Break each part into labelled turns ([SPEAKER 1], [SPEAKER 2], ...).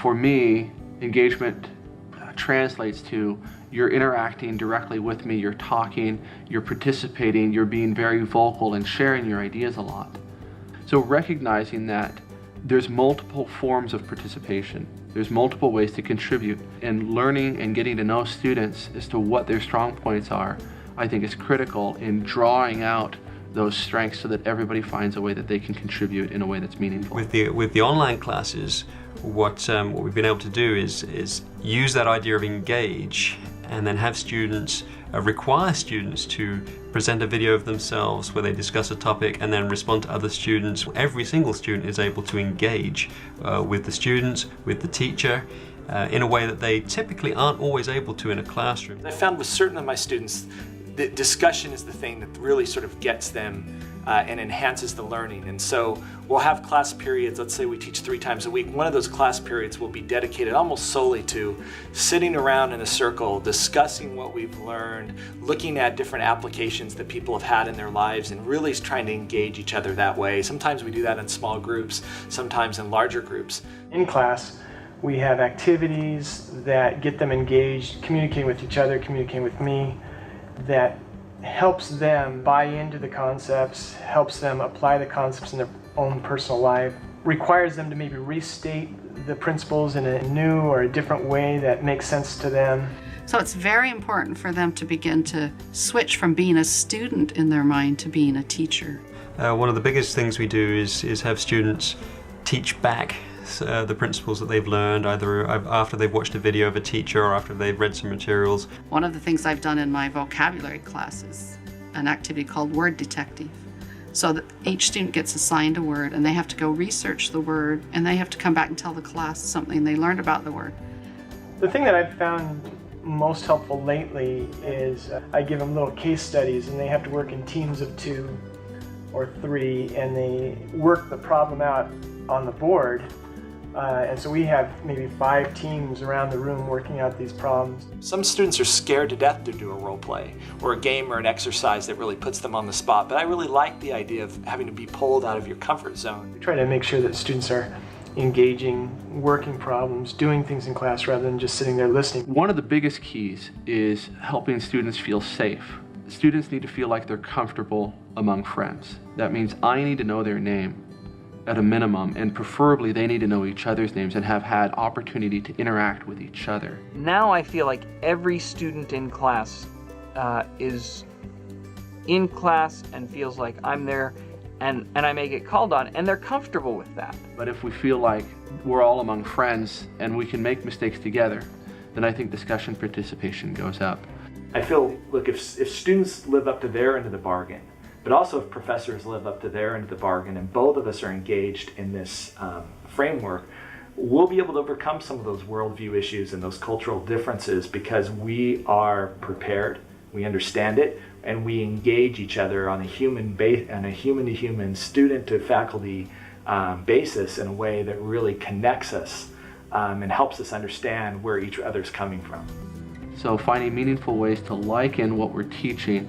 [SPEAKER 1] For me, engagement translates to you're interacting directly with me, you're talking, you're participating, you're being very vocal and sharing your ideas a lot. So recognizing that there's multiple forms of participation, there's multiple ways to contribute, and learning and getting to know students as to what their strong points are, I think is critical in drawing out those strengths so that everybody finds a way that they can contribute in a way that's meaningful.
[SPEAKER 2] With the online classes, what we've been able to do is use that idea of engage and then have students, require students to present a video of themselves where they discuss a topic and then respond to other students. Every single student is able to engage with the students, with the teacher, in a way that they typically aren't always able to in a classroom.
[SPEAKER 3] I found with certain of my students, the discussion is the thing that really sort of gets them and enhances the learning. And so we'll have class periods, let's say we teach 3 times a week. One of those class periods will be dedicated almost solely to sitting around in a circle, discussing what we've learned, looking at different applications that people have had in their lives, and really trying to engage each other that way. Sometimes we do that in small groups, sometimes in larger groups.
[SPEAKER 4] In class, we have activities that get them engaged, communicating with each other, communicating with me, that helps them buy into the concepts, helps them apply the concepts in their own personal life, requires them to maybe restate the principles in a new or a different way that makes sense to them.
[SPEAKER 5] So it's very important for them to begin to switch from being a student in their mind to being a teacher.
[SPEAKER 2] One of the biggest things we do is have students teach back the principles that they've learned, either after they've watched a video of a teacher or after they've read some materials.
[SPEAKER 5] One of the things I've done in my vocabulary class is an activity called Word Detective. So that each student gets assigned a word and they have to go research the word and they have to come back and tell the class something they learned about the word.
[SPEAKER 4] The thing that I've found most helpful lately is I give them little case studies and they have to work in teams of 2 or 3 and they work the problem out on the board. And so we have maybe 5 teams around the room working out these problems.
[SPEAKER 3] Some students are scared to death to do a role play or a game or an exercise that really puts them on the spot, but I really like the idea of having to be pulled out of your comfort zone.
[SPEAKER 4] We try to make sure that students are engaging, working problems, doing things in class rather than just sitting there listening.
[SPEAKER 1] One of the biggest keys is helping students feel safe. Students need to feel like they're comfortable among friends. That means I need to know their name at a minimum, and preferably they need to know each other's names and have had opportunity to interact with each other.
[SPEAKER 6] Now I feel like every student in class is in class and feels like I'm there and I may get called on, and they're comfortable with that.
[SPEAKER 1] But if we feel like we're all among friends and we can make mistakes together, then I think discussion participation goes up.
[SPEAKER 3] I feel, look, if students live up to their end of the bargain, but also if professors live up to their end of the bargain and both of us are engaged in this framework, we'll be able to overcome some of those worldview issues and those cultural differences because we are prepared, we understand it, and we engage each other on a human-to-human, student-to-faculty basis in a way that really connects us and helps us understand where each other's coming from.
[SPEAKER 1] So finding meaningful ways to liken what we're teaching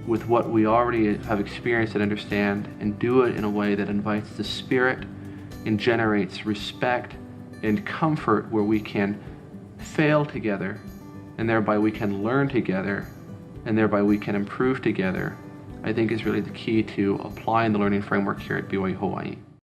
[SPEAKER 1] with what we already have experienced and understand, and do it in a way that invites the spirit and generates respect and comfort, where we can fail together and thereby we can learn together and thereby we can improve together, I think is really the key to applying the learning framework here at BYU Hawaii.